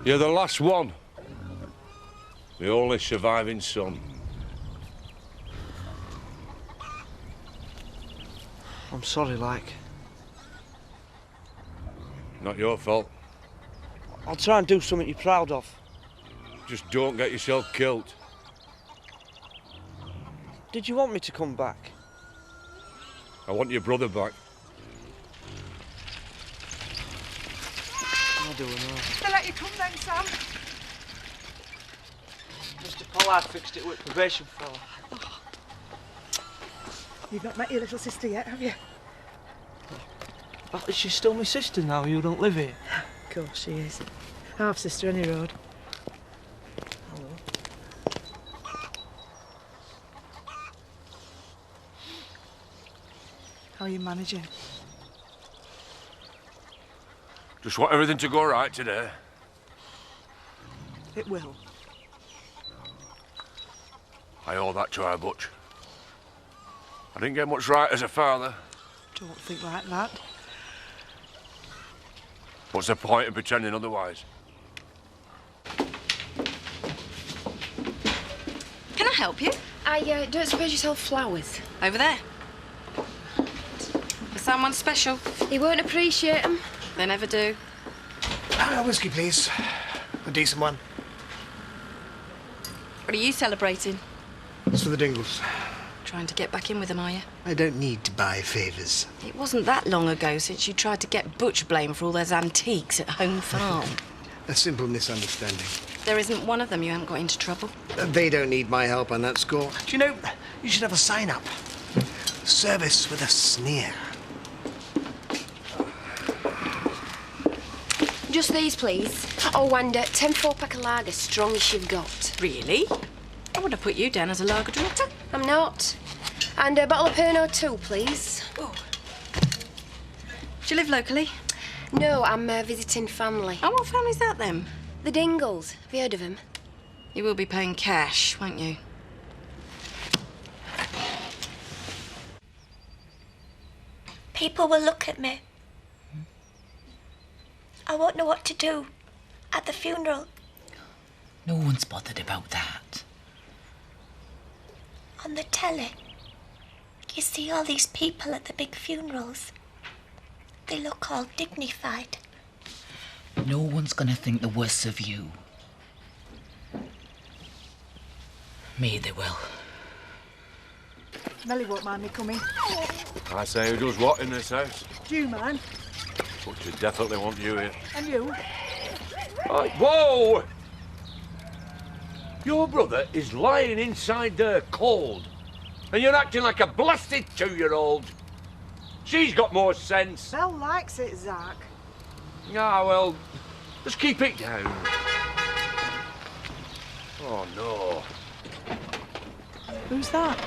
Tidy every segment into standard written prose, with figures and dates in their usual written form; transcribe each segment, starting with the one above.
You're the last one. The only surviving son. I'm sorry, like. Not your fault. I'll try and do something you're proud of. Just don't get yourself killed. Did you want me to come back? I want your brother back. I do know. They let you come then, Sam? Mr. Pollard fixed it with probation fella. Oh. You've not met your little sister yet, have you? Oh, she's still my sister now, you don't live here. Of course she is. Half sister any road. Hello. How are you managing? Just want everything to go right today. It will. I owe that to our Butch. I didn't get much right as a father. Don't think like that. What's the point in pretending otherwise? Can I help you? I don't suppose you sell flowers? Over there. For someone special. He won't appreciate them. They never do. A whiskey, please. A decent one. What are you celebrating? It's for the Dingles. Trying to get back in with them, are you? I don't need to buy favours. It wasn't that long ago since you tried to get Butch blamed for all those antiques at home farm. A simple misunderstanding. There isn't one of them you haven't got into trouble. They don't need my help on that score. Do you know, you should have a sign-up. Service with a sneer. Just these, please. Oh, and 10 4-pack of lager, strong as you've got. Really? I would have put you down as a lager drinker. I'm not. And a bottle of Pernod too, please. Oh. Do you live locally? No, I'm visiting family. Oh, what family's that then? The Dingles. Have you heard of them? You will be paying cash, won't you? People will look at me. I won't know what to do at the funeral. No one's bothered about that. On the telly, you see all these people at the big funerals. They look all dignified. No one's gonna think the worst of you. Me, they will. Melly won't mind me coming. I say, who does what in this house? Do you mind? But you definitely want you here. And you? Right, whoa! Your brother is lying inside there cold, and you're acting like a blasted 2-year-old. She's got more sense. Belle likes it, Zach. Ah, well, just keep it down. Oh, no. Who's that?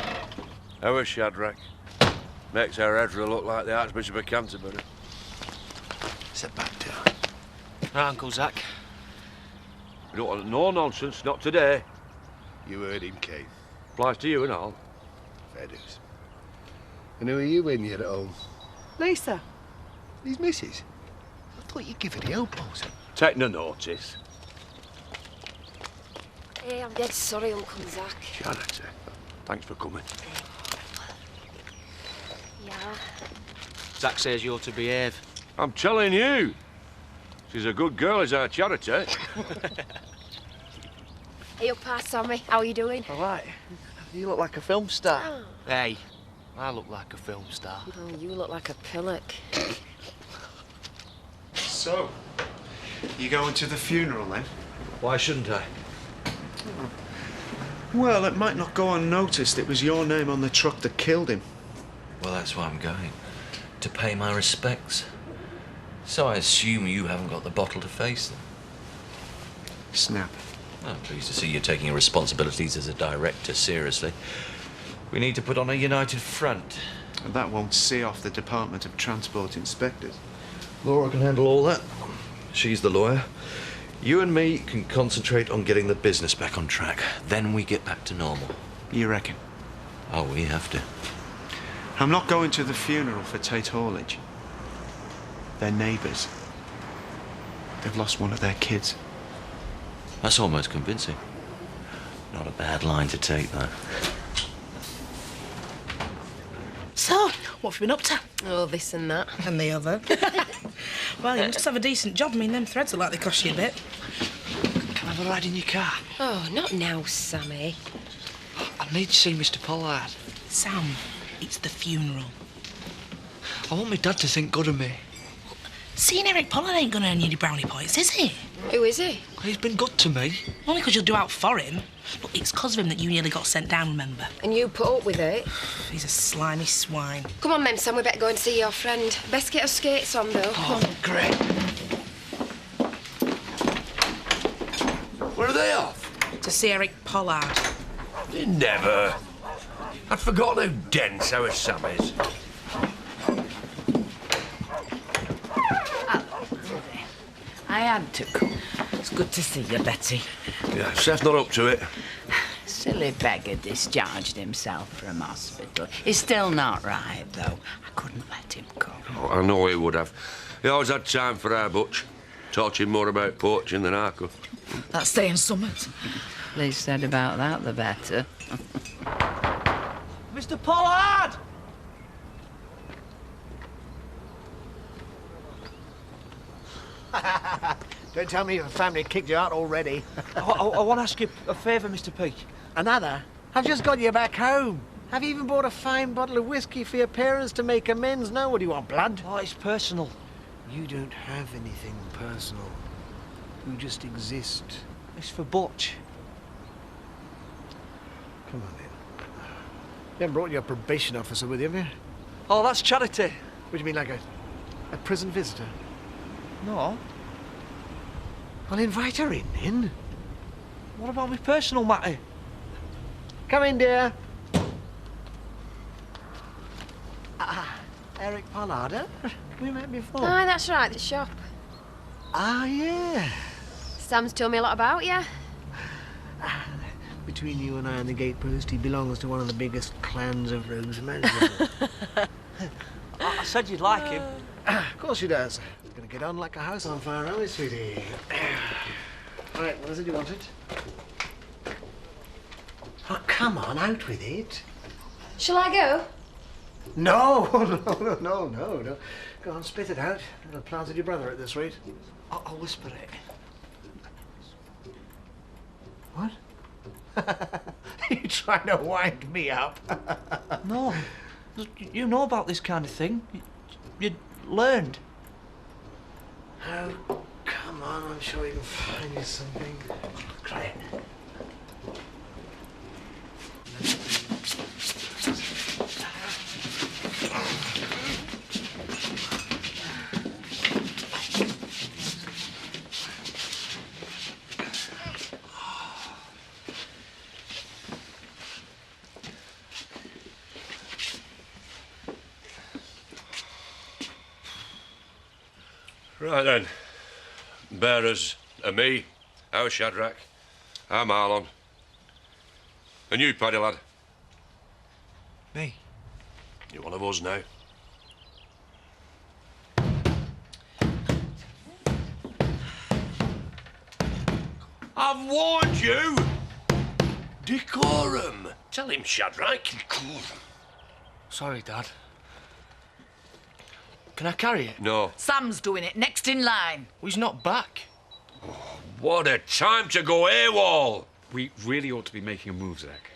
Our Shadrach. Makes our Ezra look like the Archbishop of Canterbury. Sit back down. Right, Uncle Zach. We don't want no nonsense, not today. You heard him, Keith. Applies to you and all. Fair dues. And who are you when you're at home? Lisa. His missus? I thought you'd give her the elbows. Take no notice. Hey, I'm dead sorry, Uncle Zach. Charity, thanks for coming. Yeah. Zach says you're to behave. I'm telling you. She's a good girl, is our Charity. Hey, up past Sammy. How are you doing? All right. You look like a film star. Oh. Hey, I look like a film star. Oh, you look like a pillock. So, you going to the funeral then? Why shouldn't I? Well, it might not go unnoticed. It was your name on the truck that killed him. Well, that's why I'm going. To pay my respects. So I assume you haven't got the bottle to face them. Snap. I'm pleased to see you're taking your responsibilities as a director seriously. We need to put on a united front. And that won't see off the Department of Transport inspectors. Laura can handle all that. She's the lawyer. You and me can concentrate on getting the business back on track. Then we get back to normal. You reckon? Oh, we have to. I'm not going to the funeral for Tate Haulage. They're neighbours. They've lost one of their kids. That's almost convincing. Not a bad line to take, that. So, what have you been up to? Oh, this and that. And the other. Well, you must have a decent job. I mean, them threads are like they cost you a bit. Can I have a ride in your car? Oh, not now, Sammy. I need to see Mr. Pollard. Sam, it's the funeral. I want my dad to think good of me. Seeing Eric Pollard ain't gonna earn you any brownie points, is he? Who is he? He's been good to me. Only 'cause you'll do out for him. Look, it's 'cause of him that you nearly got sent down, remember? And you put up with it? He's a slimy swine. Come on, Mem Sam, we better go and see your friend. Best get her skates on, though. Oh, great. Where are they off? To see Eric Pollard. Never. I'd forgotten how dense our Sam is. I had to come. It's good to see you, Betty. Yeah, Seth's not up to it. Silly beggar discharged himself from hospital. He's still not right, though. I couldn't let him go. Oh, I know he would have. He always had time for our butch. Taught him more about poaching than I could. That's saying something. Least said about that, the better. Mr. Pollard! Don't tell me your family kicked you out already. I want to ask you a favour, Mr. P. Another? I've just got you back home. Have you even bought a fine bottle of whiskey for your parents to make amends? No, what do you want, blood? Oh, it's personal. You don't have anything personal. You just exist. It's for Butch. Come on, then. You haven't brought your probation officer with you, have you? Oh, that's charity. What do you mean, like a prison visitor? No. Well, invite her in. What about my personal matter? Come in, dear. Eric Pollard, huh? We met before. Aye, that's right, the shop. Ah, yeah. Sam's told me a lot about you. Between you and I and the gatepost, he belongs to one of the biggest clans of rogues imaginable. I said you'd like him. Of course she does. Gonna get on like a house on fire, aren't we, sweetie? Right, what is it you wanted? Oh, come on, out with it. Shall I go? No. No. Go on, spit it out. You'll have planted your brother at this rate. I'll whisper it. What? You trying to wind me up? No. You know about this kind of thing. You learned. Oh, come on, I'm sure you can find me something. Great. Right then. Bearers are me, our Shadrach, our Marlon. And you, Paddy lad. Me? You're one of us now. I've warned you! Decorum! Tell him, Shadrach. Decorum. Sorry, Dad. Can I carry it? No. Sam's doing it, next in line. Well, he's not back. What a time to go AWOL! We really ought to be making a move, Zach.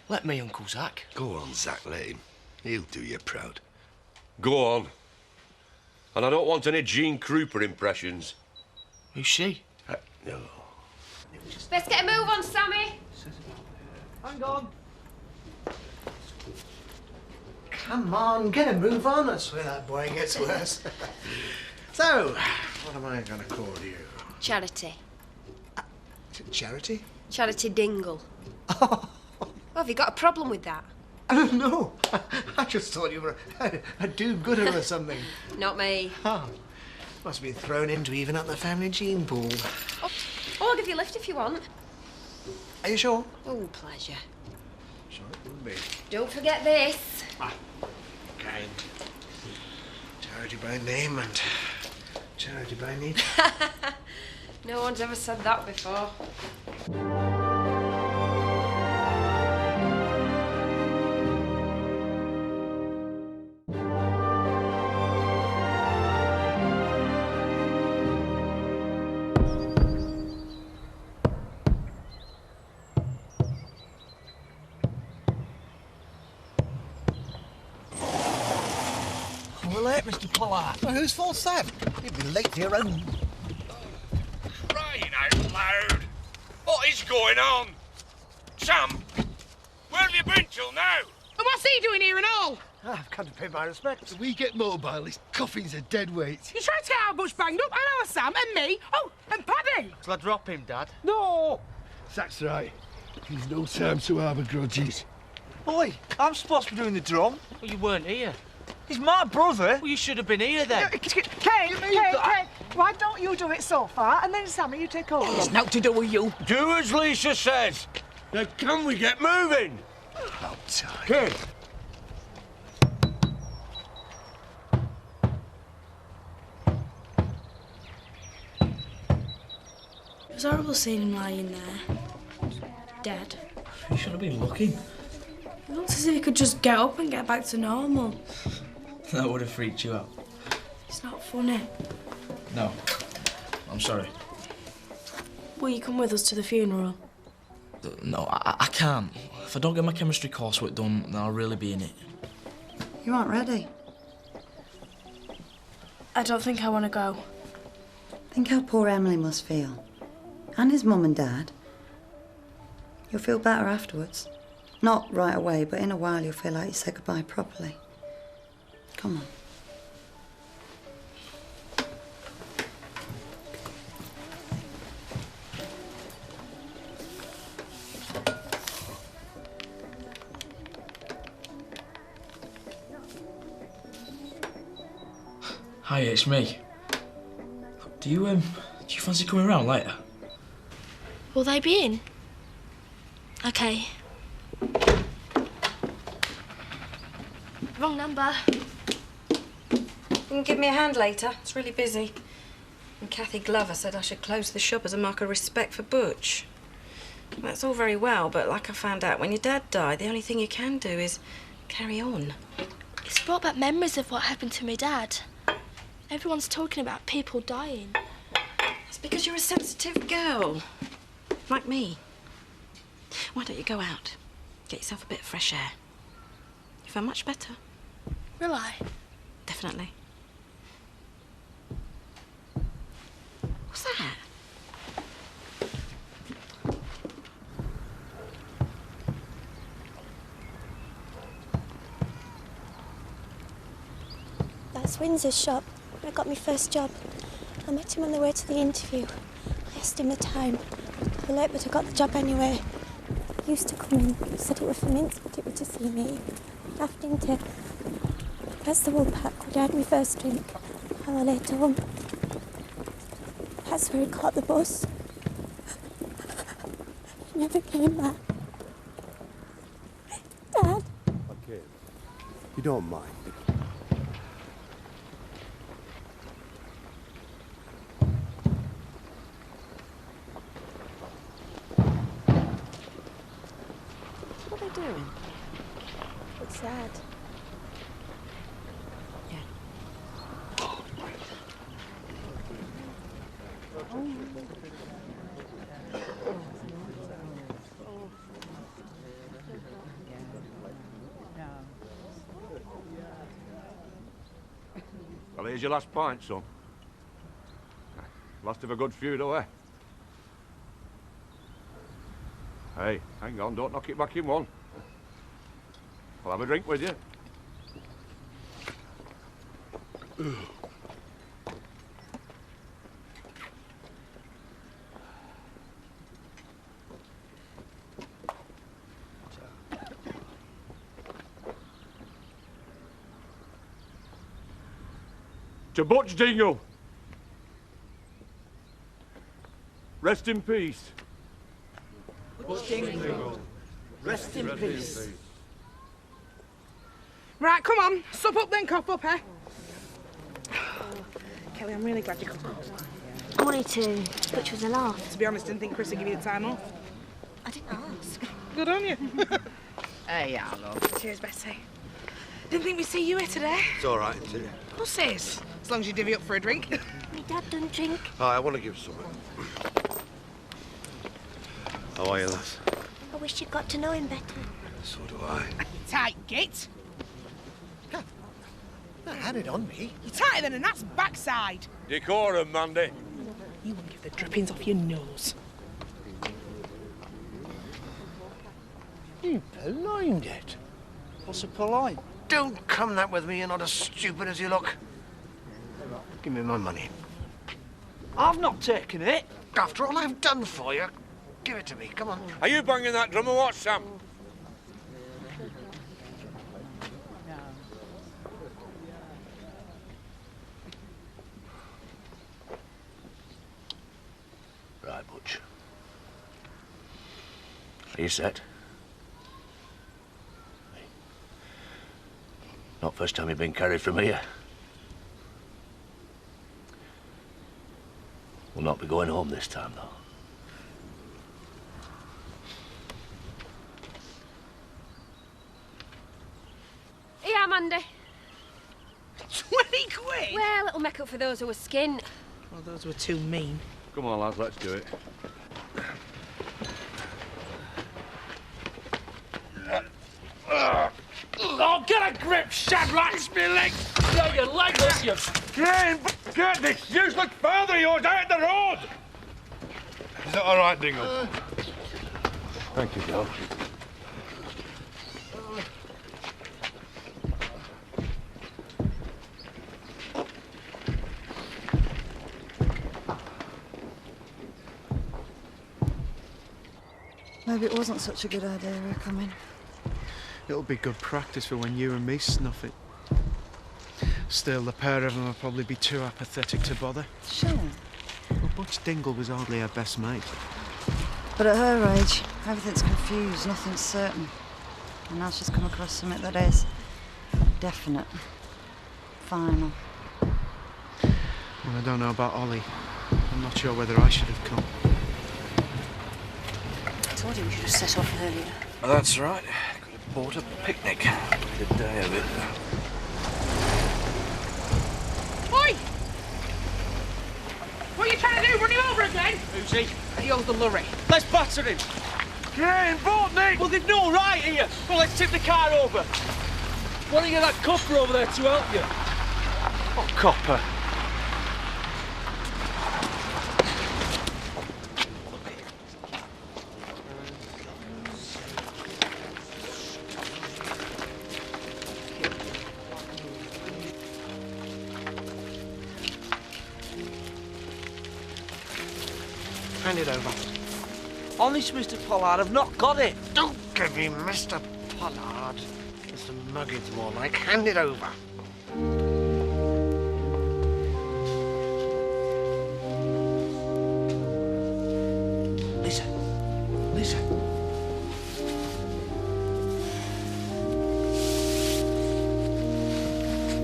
Let me, Uncle Zach. Go on, Zach, let him. He'll do you proud. Go on. And I don't want any Gene Krupa impressions. Who's she? No. Let's get a move on, Sammy. Hang on. Come on, get a move on. I swear that boy gets worse. So, what am I going to call you? Charity. Is it Charity? Charity Dingle. Oh, have you got a problem with that? No, I just thought you were a do-gooder or something. Not me. Oh, must have been thrown in to even up the family gene pool. Oh, I'll give you a lift if you want. Are you sure? Oh, pleasure. Sure it will be. Don't forget this. Kind. Charity by name and charity by need. No one's ever said that before. We're late, Mr. Pollard. Well, whose fault's that? You'd be late to your own. Crying out loud! What is going on? Sam, where have you been till now? And what's he doing here and all? I've come to pay my respects. We get mobile, his coffins are dead weight. You tried to get our bush banged up, and our Sam, and me. Oh, and Paddy. Shall I drop him, Dad? No. That's right. There's no time to harbour grudges. Oi, I'm supposed to be doing the drum. Well, you weren't here. He's my brother. Well, you should have been here then. Kate, why don't you do it so far, and then Sammy, you take over? It's not to do with you. Do as Lisa says. Now can we get moving? Outside. Kid. It was horrible seeing him lying there, dead. You should have been looking. It looks as if he could just get up and get back to normal. That would have freaked you out. It's not funny. No. I'm sorry. Will you come with us to the funeral? No, I can't. If I don't get my chemistry coursework done, then I'll really be in it. You aren't ready. I don't think I want to go. Think how poor Emily must feel. And his mum and dad. You'll feel better afterwards. Not right away, but in a while you'll feel like you said goodbye properly. Come on. Hi, it's me. Do you fancy coming round later? Will they be in? Okay. Wrong number. You can give me a hand later. It's really busy. And Kathy Glover said I should close the shop as a mark of respect for Butch. That's all very well, but like I found out when your dad died, the only thing you can do is carry on. It's brought back memories of what happened to my dad. Everyone's talking about people dying. That's because you're a sensitive girl. Like me. Why don't you go out? Get yourself a bit of fresh air. You feel much better. Will I? Definitely. What's that? That's Windsor's shop. I got my first job. I met him on the way to the interview. I asked him the time. I was late, but I got the job anyway. He used to come in. He said it was for mince, but it was to see me. Laughed into. That's the wool pack where I had my first drink. I was late home. That's where he caught the bus. He never came back. Dad. Okay. If you don't mind. What are they doing? It's sad. Well, here's your last pint, son. Last of a good feud away. Hey, hang on, don't knock it back in one. I'll have a drink with you. To Butch Dingle. Rest in peace. Butch Dingle. Rest in peace. Right, come on. Sup up then, cop up, eh? Kelly, I'm really glad you come. wanted to, which was a laugh. To be honest, didn't think Chris would give you the time off. I didn't ask. Good on you. Hey, hello. Cheers, Betty. Didn't think we'd see you here today. It's all right, isn't it? Of course it is. As long as you divvy up for a drink. My dad doesn't drink. Hi, I want to give some. How are you, lass? I wish you'd got to know him better. So do I. Tight git. I had it on me. You're tighter than a gnat's backside. Decorum, Mandy. You won't get the drippings off your nose. You purloined it. What's a purloin? Don't come that with me, you're not as stupid as you look. Give me my money. I've not taken it. After all I've done for you, give it to me, come on. Are you banging that drum or what, Sam? Right, Butch. Are you set? Not first time you've been carried from here. We'll not be going home this time, though. Yeah, Mandy. 20 quid? Well, it'll make up for those who were skinned. Well, those were too mean. Come on, lads, let's do it. Oh, get a grip, Shadrach! It's me leg! Get your leg up, you... Crane, get this useless father of yours out the road! Is that all right, Dingle? Thank you, Joe. Maybe it wasn't such a good idea we're coming. It'll be good practice for when you and me snuff it. Still, the pair of them will probably be too apathetic to bother. Sure. Well, Butch Dingle was hardly her best mate. But at her age, everything's confused, nothing's certain. And now she's come across something that is definite, final. Well, I don't know about Ollie. I'm not sure whether I should have come. I told you we should have set off earlier. That's right. Could have bought a picnic. Made a day of it. Oi! What are you trying to do? Run him over again? Who's he? He owns the lorry. Let's batter him. Crane, boat, Nick! Well, they've no right here. Well, let's tip the car over. Why don't you get that copper over there to help you? What copper? Hand it over. Honest, Mr. Pollard, I've not got it. Don't give me Mr. Pollard. Mr. Muggett's more like. Hand it over. Listen. Listen.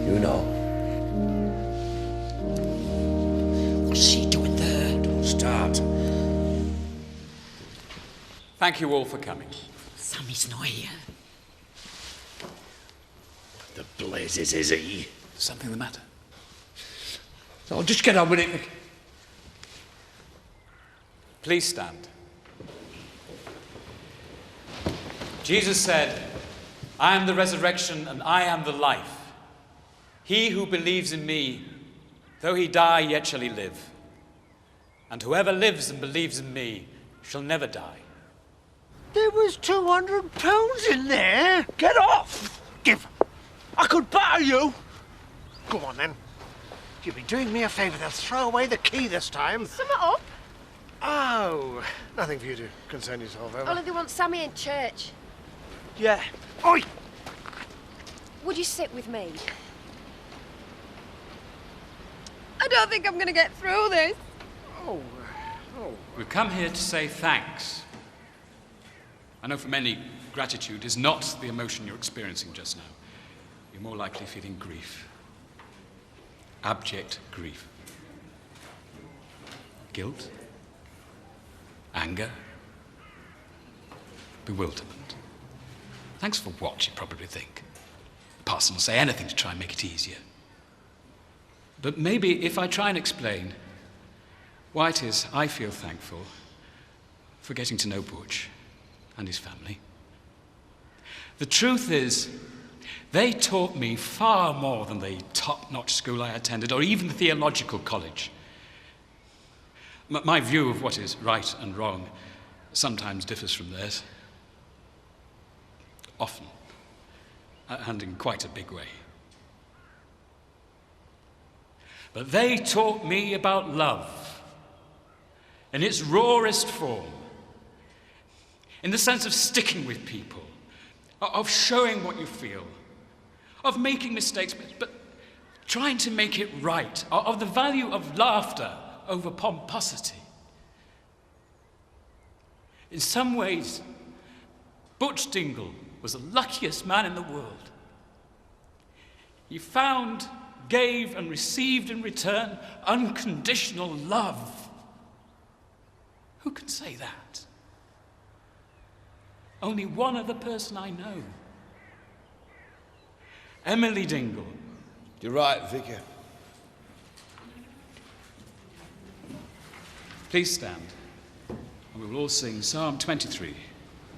You know. What's she doing there? Don't start. Thank you all for coming. Sammy's not here. The blazes is he? Something the matter? Oh, just get on with it. Please stand. Jesus said, I am the resurrection and I am the life. He who believes in me, though he die, yet shall he live. And whoever lives and believes in me shall never die. There was £200 in there. Get off! Give. I could batter you. Go on, then. You'll be doing me a favour. They'll throw away the key this time. Sum it up. Oh, nothing for you to concern yourself over. Only they want Sammy in church. Yeah. Oi! Would you sit with me? I don't think I'm going to get through this. Oh. We've come here to say thanks. I know for many, gratitude is not the emotion you're experiencing just now. You're more likely feeling grief. Abject grief. guilt, anger, bewilderment. Thanks for what, you probably think. The parson will say anything to try and make it easier. But maybe if I try and explain why it is I feel thankful for getting to know Butch and his family. The truth is, they taught me far more than the top-notch school I attended, or even the theological college. My view of what is right and wrong sometimes differs from theirs. Often. And in quite a big way. But they taught me about love in its rawest form, in the sense of sticking with people, of showing what you feel, of making mistakes, but trying to make it right, of the value of laughter over pomposity. In some ways, Butch Dingle was the luckiest man in the world. He found, gave, and received in return unconditional love. Who can say that? Only one other person I know. Emily Dingle. You're right, Vicar. Please stand, and we will all sing Psalm 23.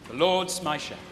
The Lord's my shepherd.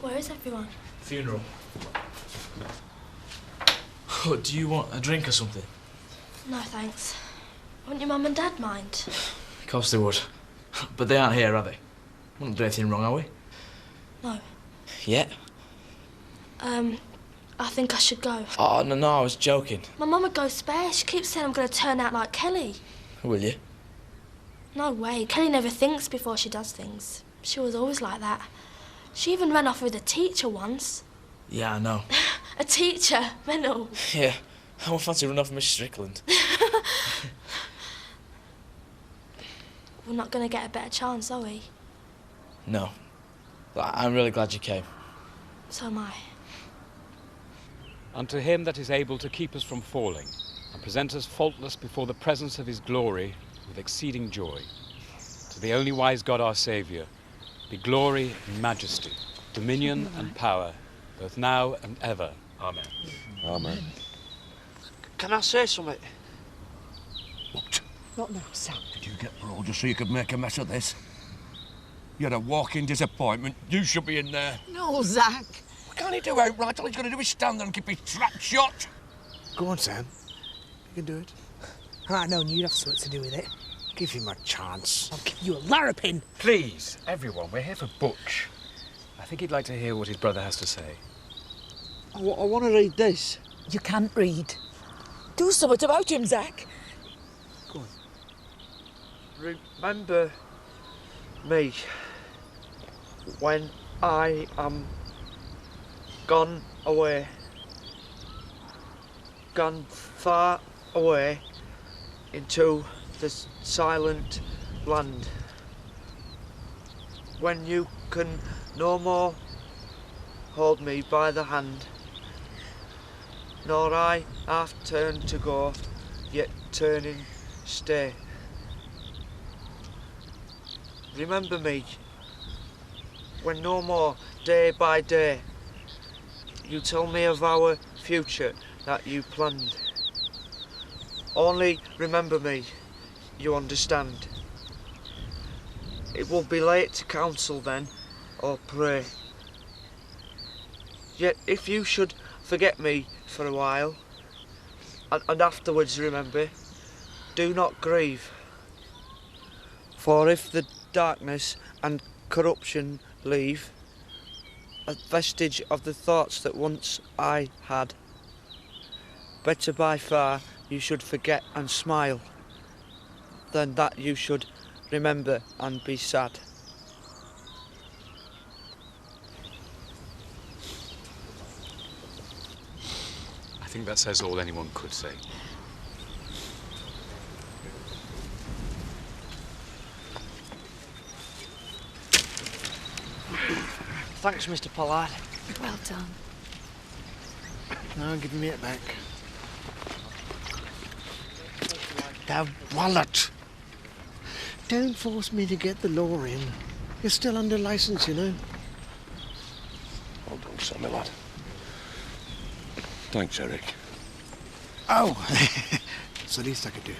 Where is everyone? Funeral. Oh, do you want a drink or something? No, thanks. Wouldn't your mum and dad mind? Of course they would. But they aren't here, are they? Wouldn't do anything wrong, are we? No. Yet? I think I should go. Oh, no, I was joking. My mum would go spare. She keeps saying I'm going to turn out like Kelly. Will you? No way. Kelly never thinks before she does things. She was always like that. She even ran off with a teacher once. Yeah, I know. A teacher? Mental. Yeah, I won't fancy running off with Miss Strickland. We're not going to get a better chance, are we? No. I'm really glad you came. So am I. Unto him that is able to keep us from falling, and present us faultless before the presence of his glory with exceeding joy. To the only wise God our Saviour, be glory and majesty, dominion and power, both now and ever. Amen. Amen. Can I say something? What? Not now, Sam. Did you get parole just so you could make a mess of this? You're a walking disappointment. You should be in there. No, Zach. What can't he do outright? All he's got to do is stand there and keep his trap shut. Go on, Sam. You can do it. I known you'd have something to do with it. Give him a chance. I'll give you a larrapin. Please, everyone, we're here for Butch. I think he'd like to hear what his brother has to say. I want to read this. You can't read. Do something about him, Zach. Go on. Remember me when I am gone away. Gone far away into the silent land. When you can no more hold me by the hand, nor I half turn to go, yet turning stay. Remember me when no more, day by day, you tell me of our future that you planned. Only remember me, you understand. It will be late to counsel then, or pray. Yet if you should forget me for a while, and afterwards remember, do not grieve. For if the darkness and corruption leave a vestige of the thoughts that once I had, better by far you should forget and smile than that you should remember and be sad. I think that says all anyone could say. Thanks, Mr. Pollard. Well done. Now give me it back. The wallet. Don't force me to get the law in. You're still under licence, you know. Well done, Sammy, lad. Thanks, Eric. Oh, it's the least I could do.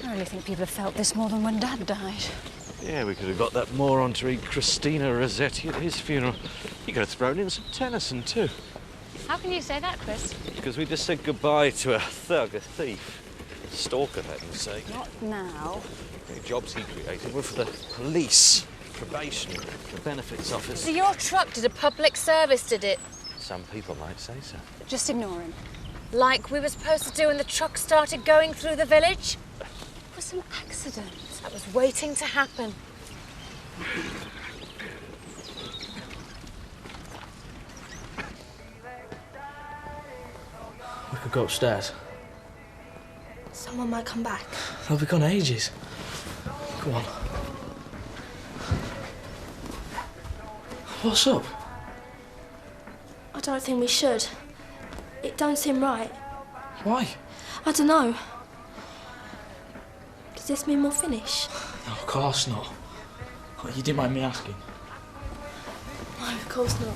I really think people have felt this more than when Dad died. Yeah, we could have got that moron to read Christina Rossetti at his funeral. You could have thrown in some Tennyson too. How can you say that, Chris? Because we just said goodbye to a thug, a thief, a stalker, for heaven's sake. Not now. The jobs he created were for the police, probation, the benefits office. So your truck did a public service, did it? Some people might say so. Just ignore him. Like we were supposed to do when the truck started going through the village? It was some accident that was waiting to happen. We could go upstairs. Someone might come back. They'll be gone ages. Come on. What's up? I don't think we should. It don't seem right. Why? I don't know. Does this mean we'll finish? No, of course not. Oh, you didn't mind me asking. No, of course not.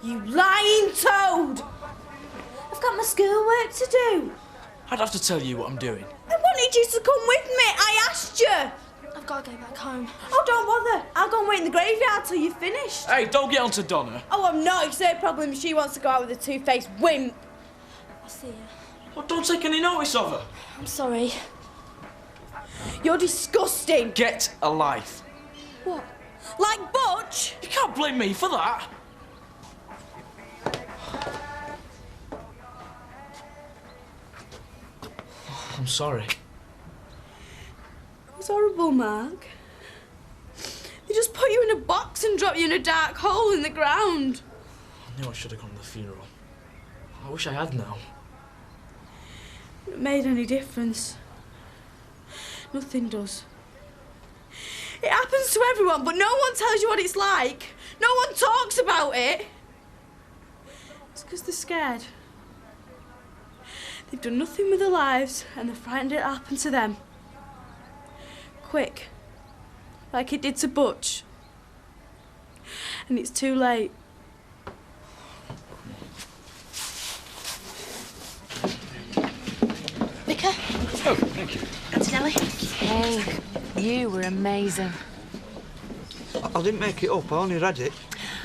You lying toad! I've got my schoolwork to do. I'd have to tell you what I'm doing. I wanted you to come with me. I asked you. I've got to go back home. Oh, don't bother. I'll go and wait in the graveyard till you're finished. Hey, don't get on to Donna. Oh, I'm not. It's her problem. She wants to go out with a two-faced wimp. I'll see you. Well, don't take any notice of her. I'm sorry. You're disgusting. Get a life. What? Like Butch? You can't blame me for that. I'm sorry. It's horrible, Mark. They just put you in a box and drop you in a dark hole in the ground. I knew I should have gone to the funeral. I wish I had now. It made any difference. Nothing does. It happens to everyone, but no one tells you what it's like. No one talks about it. It's because they're scared. They've done nothing with their lives and they're frightened it'll happen to them. Quick. Like it did to Butch. And it's too late. Vicar? Oh, thank you. Antonelli? Hey, you were amazing. I didn't make it up, I only read it.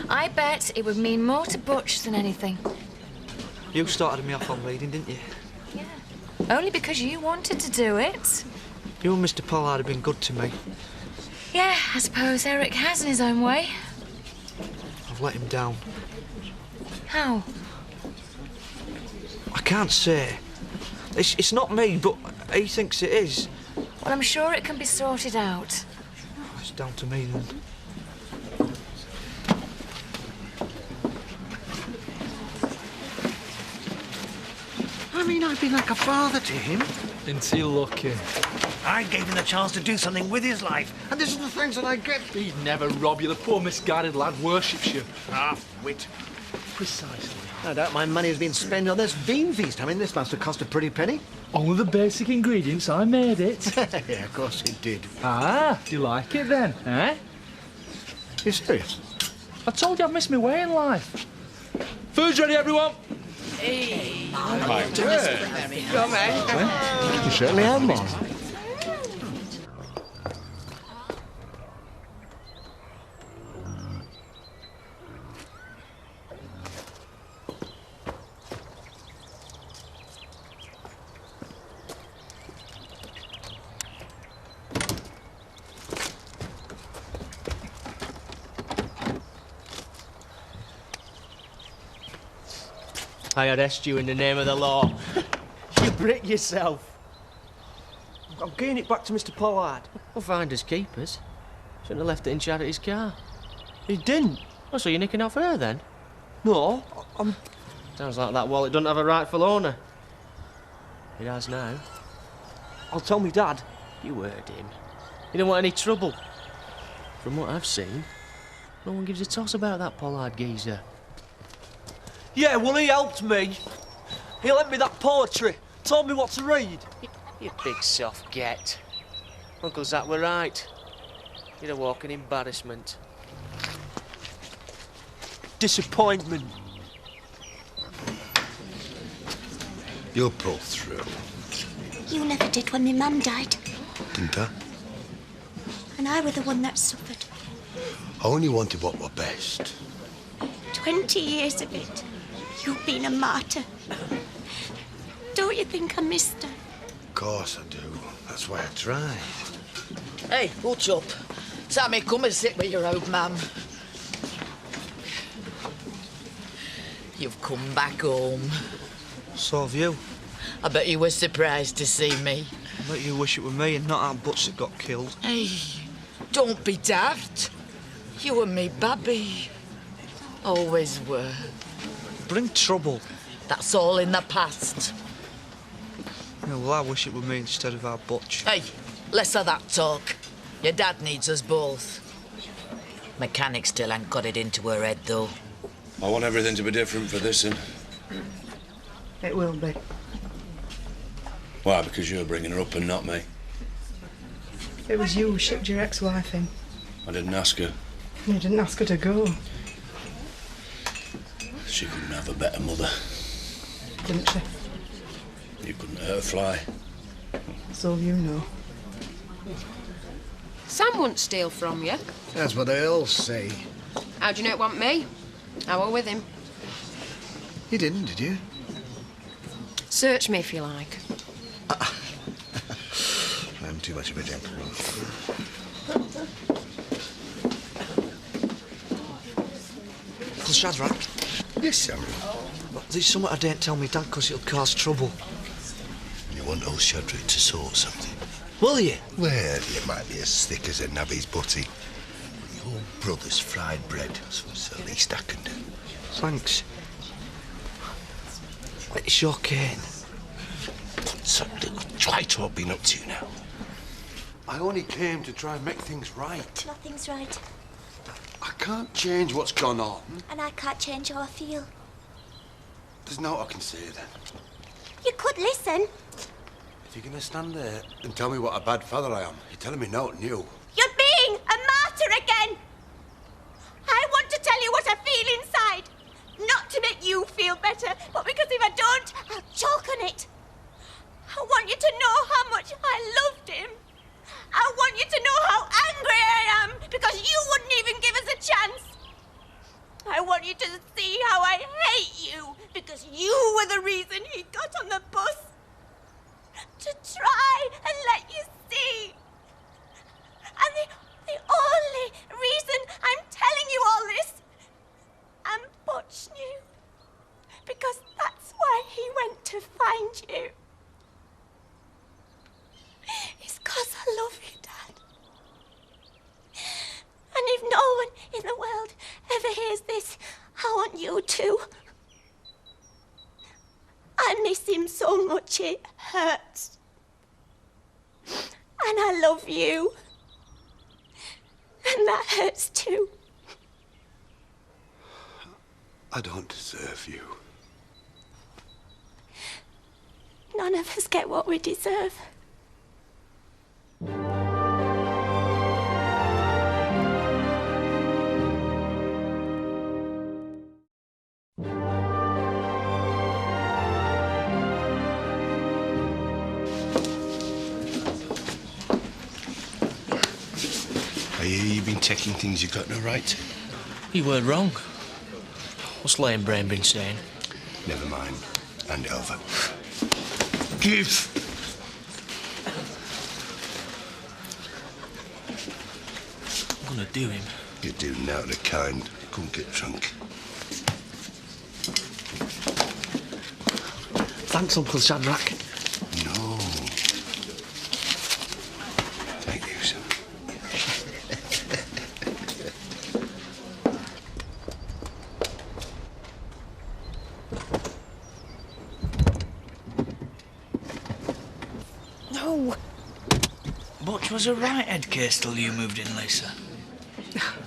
I bet it would mean more to Butch than anything. You started me off on reading, didn't you? Only because you wanted to do it. You and Mr. Pollard have been good to me. Yeah, I suppose Eric has in his own way. I've let him down. How? I can't say. It's not me, but he thinks it is. Well, I'm sure it can be sorted out. It's down to me then. I mean, I've been like a father to him. Isn't he lucky? I gave him the chance to do something with his life, and this is the thanks that I get. He'd never rob you. The poor misguided lad worships you. Half-wit. Precisely. No doubt my money has been spent on this bean feast. I mean, this must have cost a pretty penny. All the basic ingredients, I made it. Yeah, of course it did. Ah, do you like it then, eh? You serious? I told you I've missed my way in life. Food's ready, everyone. Hey. My word. Come on. You certainly have, Mom. I arrest you in the name of the law. You brick yourself. I'm getting it back to Mr. Pollard. We'll find us keepers. Shouldn't have left it in Charity's car. He didn't? Oh, so you're nicking off her then? No, I'm... Sounds like that wallet doesn't have a rightful owner. It has now. I'll tell me Dad. You heard him. He don't want any trouble. From what I've seen, no one gives a toss about that Pollard geezer. Yeah, well, he helped me. He lent me that poetry, told me what to read. You big soft get. Uncle Zach were right. You're a walking embarrassment. Disappointment. You'll pull through. You never did when my mum died, Didn't I? and I were the one that suffered. I only wanted what were best. 20 years of it. You've been a martyr. Don't you think I missed her? Of course I do. That's why I tried. Hey, what's up? Sammy, come and sit with your old mum. You've come back home. So have you. I bet you were surprised to see me. I bet you wish it were me and not our butts that got killed. Hey, don't be daft. You and me, Babby. Always were. Bring trouble. That's all in the past. Yeah, well, I wish it were me instead of our butch. Hey, less of that talk. Your dad needs us both. Mechanic still ain't got it into her head, though. I want everything to be different for this, and It will be. why? Because you're bringing her up and not me. It was you who shipped your ex-wife in. I didn't ask her. You didn't ask her to go, She couldn't have a better mother. didn't she? You couldn't hurt a fly. So you know. Sam won't steal from you. That's what they all say. How do you know it wasn't me? I were with him. You didn't, did you? Search me if you like. I'm too much of a gentleman. Uncle Shadrach? Yes, Sammy. There's something I daren't tell me Dad because it'll cause trouble. You want old Shadrach to sort something? Will you? Well, you might be as thick as a navvy's butty. Your brother's fried bread, so it's the least I can do. Thanks. It's your cane. So, try to have been up to now. I only came to try and make things right. Nothing's right, I can't change what's gone on. and I can't change how I feel. There's no I can say then. You could listen. If you're gonna stand there and tell me what a bad father I am, you're telling me no new. You're being a martyr again. I want to tell you what I feel inside. Not to make you feel better, but because if I don't, I'll choke on it. I want you to know how much I loved him. I want you to know how angry I am because you wouldn't even give us a chance. I want you to see how I hate you because you were the reason he got on the bus. To try and let you see. And the only reason I'm telling you all this, and Butch knew, because that's why he went to find you. It's 'cause I love you, Dad. And if no one in the world ever hears this, I want you to. I miss him so much it hurts. And I love you. And that hurts too. I don't deserve you. None of us get what we deserve. I hear you've been taking things you've got no right to. You weren't wrong. What's Lame Brain been saying? Never mind. Hand it over. Give! I'm gonna do him. You're doing out of the kind. Couldn't get drunk. Thanks, Uncle Shadrach. No. Thank you, son. No. Butch was a right head case till you moved in, Lisa.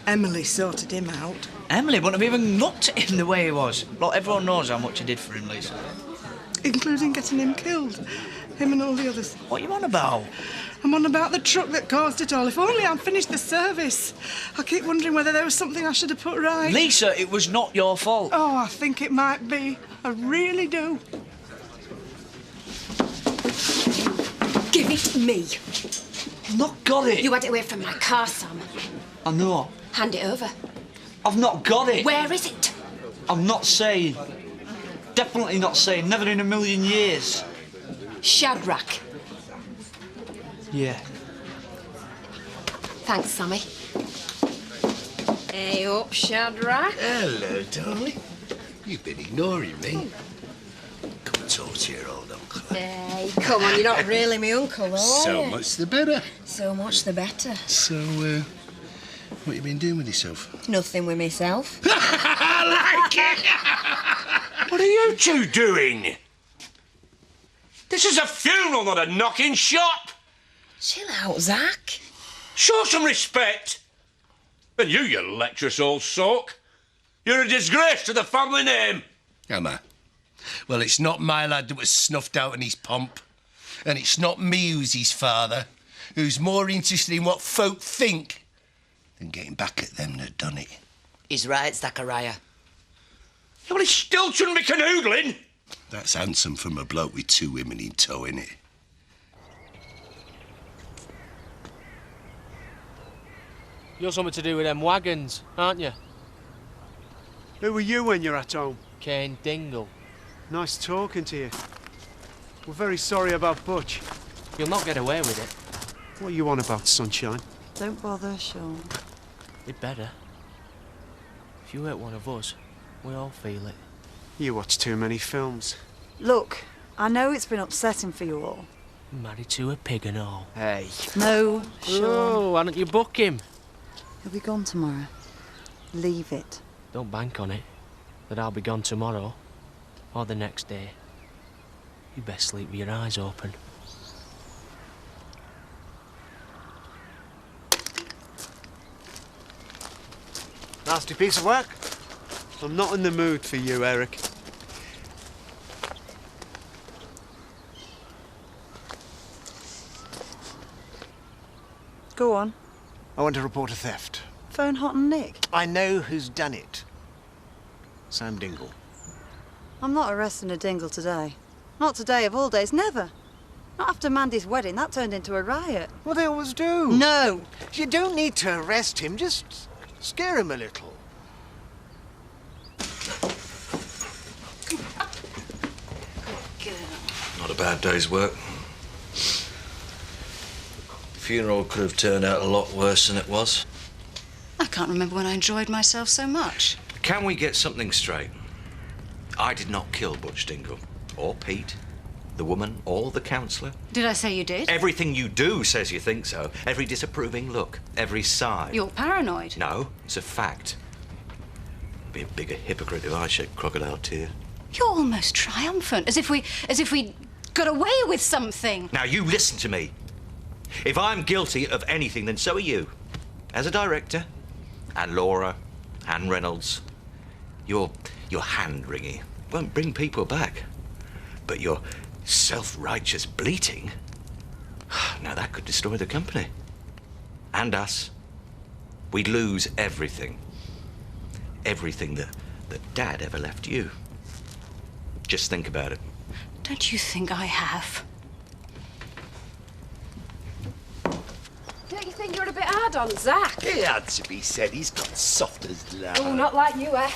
Emily sorted him out. Emily wouldn't have even looked at him the way he was. Look, everyone knows how much you did for him, Lisa. Including getting him killed. Him and all the others. What are you on about? I'm on about the truck that caused it all. If only I'd finished the service. I keep wondering whether there was something I should have put right. Lisa, it was not your fault. Oh, I think it might be. I really do. Give it me. I've not got it. You had it away from my car, Sam. I know. Hand it over. I've not got it. Where is it? I'm not saying. Definitely not saying. Never in a million years. Shadrach. Yeah. Thanks, Sammy. Hey up, Shadrach. Hello, darling. You've been ignoring me. Come and talk to your old uncle. Hey, come on, you're not really my uncle, are So you? much the better. So much the better. So, what you been doing with yourself? Nothing with myself. I like it! What are you two doing? This is a funeral, not a knocking shop. Chill out, Zach. Show some respect. And you lecherous old soak. You're a disgrace to the family name. Am I? Well, it's not my lad that was snuffed out in his pomp. And it's not me who's his father, who's more interested in what folk think than getting back at them that done it. He's right, Zachariah. Yeah, well, he still shouldn't be canoodling. That's handsome from a bloke with two women in tow, innit? You're something to do with them wagons, aren't you? Who are you when you're at home? Kane Dingle. Nice talking to you. We're very sorry about Butch. You'll not get away with it. What are you on about, sunshine? Don't bother, Sean. You'd better. If you hurt one of us, we all feel it. You watch too many films. Look, I know it's been upsetting for you all. Married to a pig and all. Hey. No, Sean. Oh, why don't you book him? He'll be gone tomorrow. Leave it. Don't bank on it. That I'll be gone tomorrow. Or the next day. You best sleep with your eyes open. Nasty piece of work. I'm not in the mood for you, Eric. Go on. I want to report a theft. Phone Hot and Nick. I know who's done it. Sam Dingle. I'm not arresting a dingle today. Not today of all days, never. Not after Mandy's wedding, that turned into a riot. Well, they always do. No! You don't need to arrest him, just scare him a little. Not a bad day's work. The funeral could have turned out a lot worse than it was. I can't remember when I enjoyed myself so much. Can we get something straight? I did not kill Butch Dingle, or Pete, the woman, or the counsellor. Did I say you did? Everything you do says you think so. Every disapproving look, every sigh. You're paranoid. No, it's a fact. I'd be a bigger hypocrite if I shed crocodile tears. You're almost triumphant, as if we got away with something. Now, you listen to me. If I'm guilty of anything, then so are you. As a director, and Laura, and Reynolds. Your hand-wringing won't bring people back. But your self-righteous bleating, now that could destroy the company. And us. We'd lose everything. Everything that Dad ever left you. Just think about it. Don't you think I have? Don't you think you're a bit hard on Zach? It had to be said, he's got soft as lard. Oh, not like you, eh?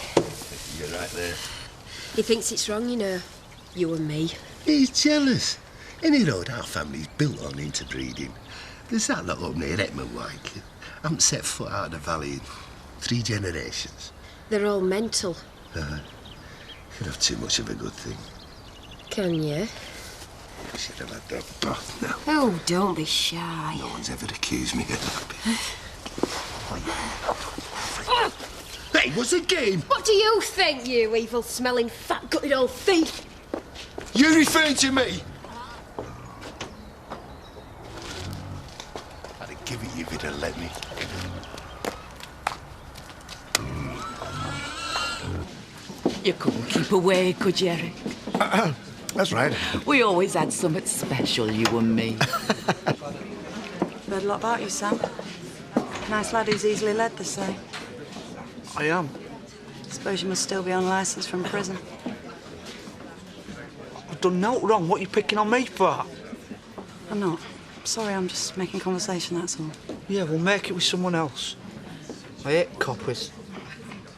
You're right there. He thinks it's wrong, you know. You and me. He's jealous. Any road our family's built on interbreeding. There's that lot up near Emmerdale. Haven't set foot out of the valley in 3 generations. They're all mental. Could have too much of a good thing. Can you? We should have had that bath now. Oh, don't be shy. No one's ever accused me of that. Hey, what's the game? What do you think, you evil-smelling, fat-gutted old thief? You referring to me? I'd have given you if you'd have let me. You couldn't keep away, could you, Eric? That's right. We always had something special, you and me. Heard a lot about you, Sam. Nice lad who's easily led, they say. I am. Suppose you must still be on licence from prison. I've done no wrong. What are you picking on me for? I'm not. Sorry, I'm just making conversation, that's all. Yeah, we'll make it with someone else. I hate coppers.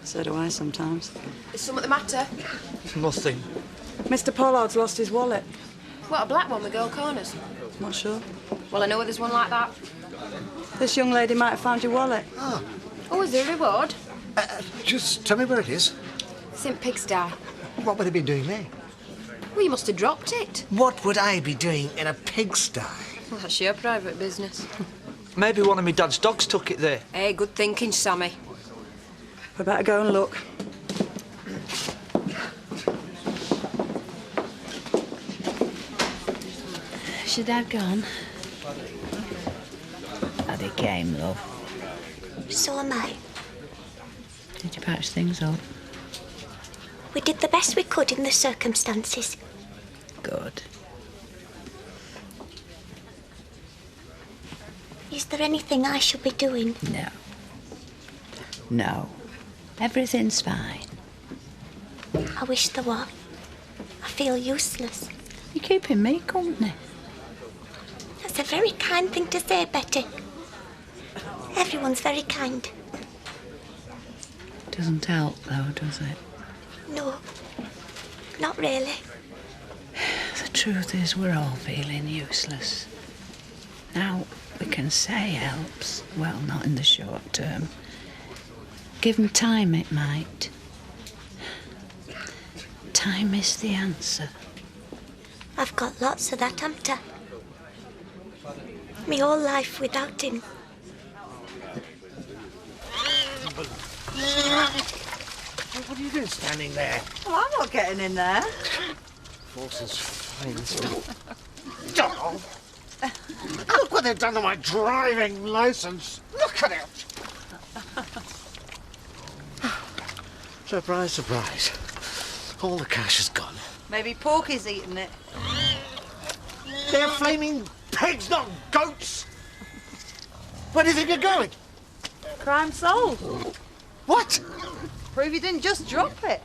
So do I sometimes. Is something the matter? Nothing. Mr. Pollard's lost his wallet. What, a black one with gold corners? Not sure. Well, I know there's one like that. This young lady might have found your wallet. Oh, is there a reward? Just tell me where it is. St. Pigsty. What would he be doing there? Well, you must have dropped it. What would I be doing in a pigsty? Well, that's your private business. Maybe one of my dad's dogs took it there. Hey, good thinking, Sammy. We better go and look. Is your dad gone? Daddy came, love. So am I. Did you patch things up? We did the best we could in the circumstances. Good. Is there anything I should be doing? No. No. Everything's fine. I wish there were. I feel useless. You're keeping me company. That's a very kind thing to say, Betty. Everyone's very kind. Doesn't help, though, does it? No, not really. The truth is, we're all feeling useless. Now, we can say helps. Well, not in the short term. Given time, it might. Time is the answer. I've got lots of that, haven't I? Me whole life without him. What are you doing standing there? Well, I'm not getting in there. Forces fine. Oh. Look what they've done to my driving licence. Look at it. Surprise, surprise. All the cash is gone. Maybe Porky's eating it. They're flaming pigs, not goats. Where do you think you're going? Crime solved. What? Prove you didn't just drop it.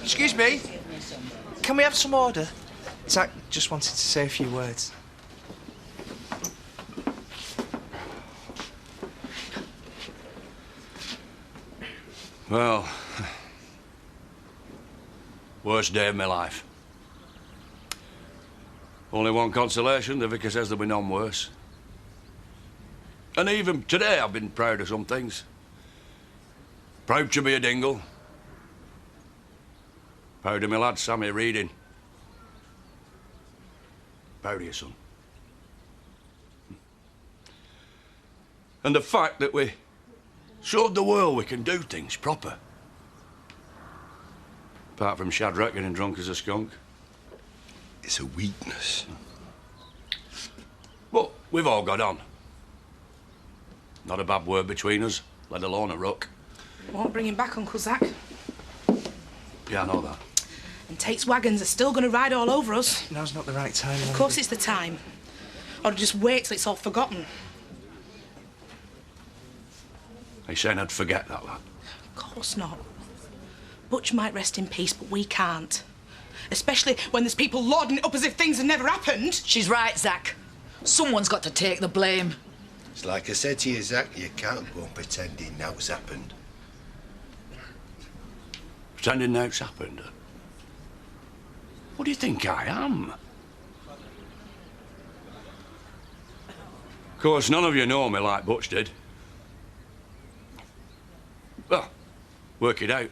Excuse me. Can we have some order? Zach just wanted to say a few words. Well, worst day of my life. Only one consolation, the vicar says there'll be none worse. And even today I've been proud of some things. Proud to be a dingle. Proud of my lad Sammy reading. Proud of your son. And the fact that we showed the world we can do things proper. Apart from Shadrach getting drunk as a skunk. It's a weakness. But We've all got on. Not a bad word between us, let alone a ruck. Won't bring him back, Uncle Zack. Yeah, I know that. And Tate's wagons are still going to ride all over us. Now's not the right time. Of course it's the time. Or just wait till it's all forgotten. Are you saying I'd forget that, lad? Of course not. Butch might rest in peace, but we can't. Especially when there's people lauding it up as if things have never happened. She's right, Zack. Someone's got to take the blame. It's like I said to you, Zack, you can't go on pretending now's happened. Pretending now it's happened? What do you think I am? Of course, none of you know me like Butch did. Well, work it out.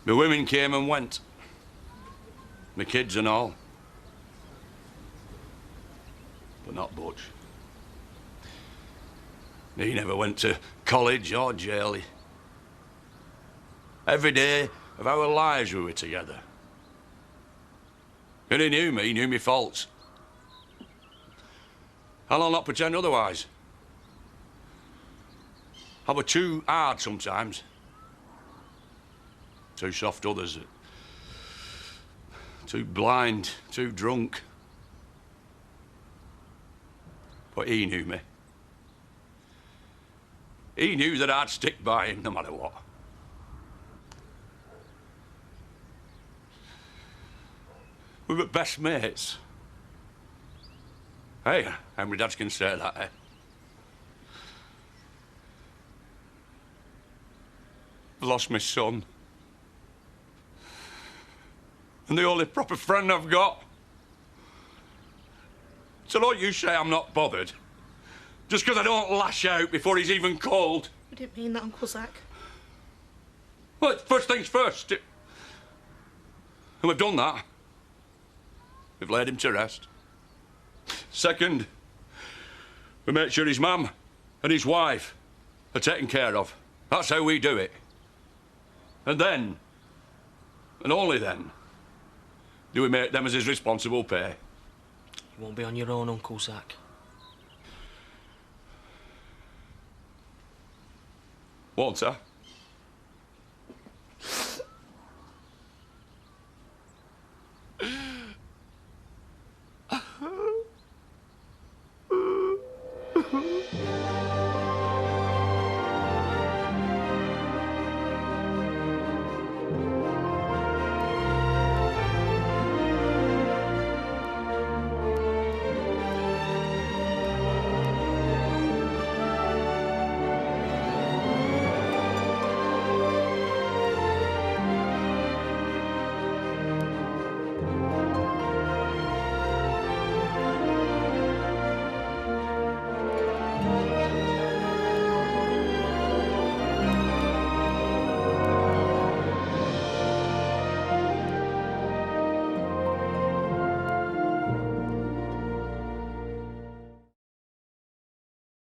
My women came and went. My kids and all. But not Butch. He never went to college or jail. Every day of our lives we were together. And he knew me, he knew my faults. I'll not pretend otherwise. I were too hard sometimes. Too soft others. Too blind, too drunk. But he knew me. He knew that I'd stick by him no matter what. We were best mates. Hey, how many dads can say that, eh? I've lost my son. And the only proper friend I've got. So don't you say I'm not bothered. Just because I don't lash out before he's even cold. I didn't mean that, Uncle Zack. Well, first things first. And we've done that. We've laid him to rest. Second, we make sure his mum and his wife are taken care of. That's how we do it. And then, and only then, do we make them as his responsible pay. You won't be on your own, Uncle Zack. Won't I?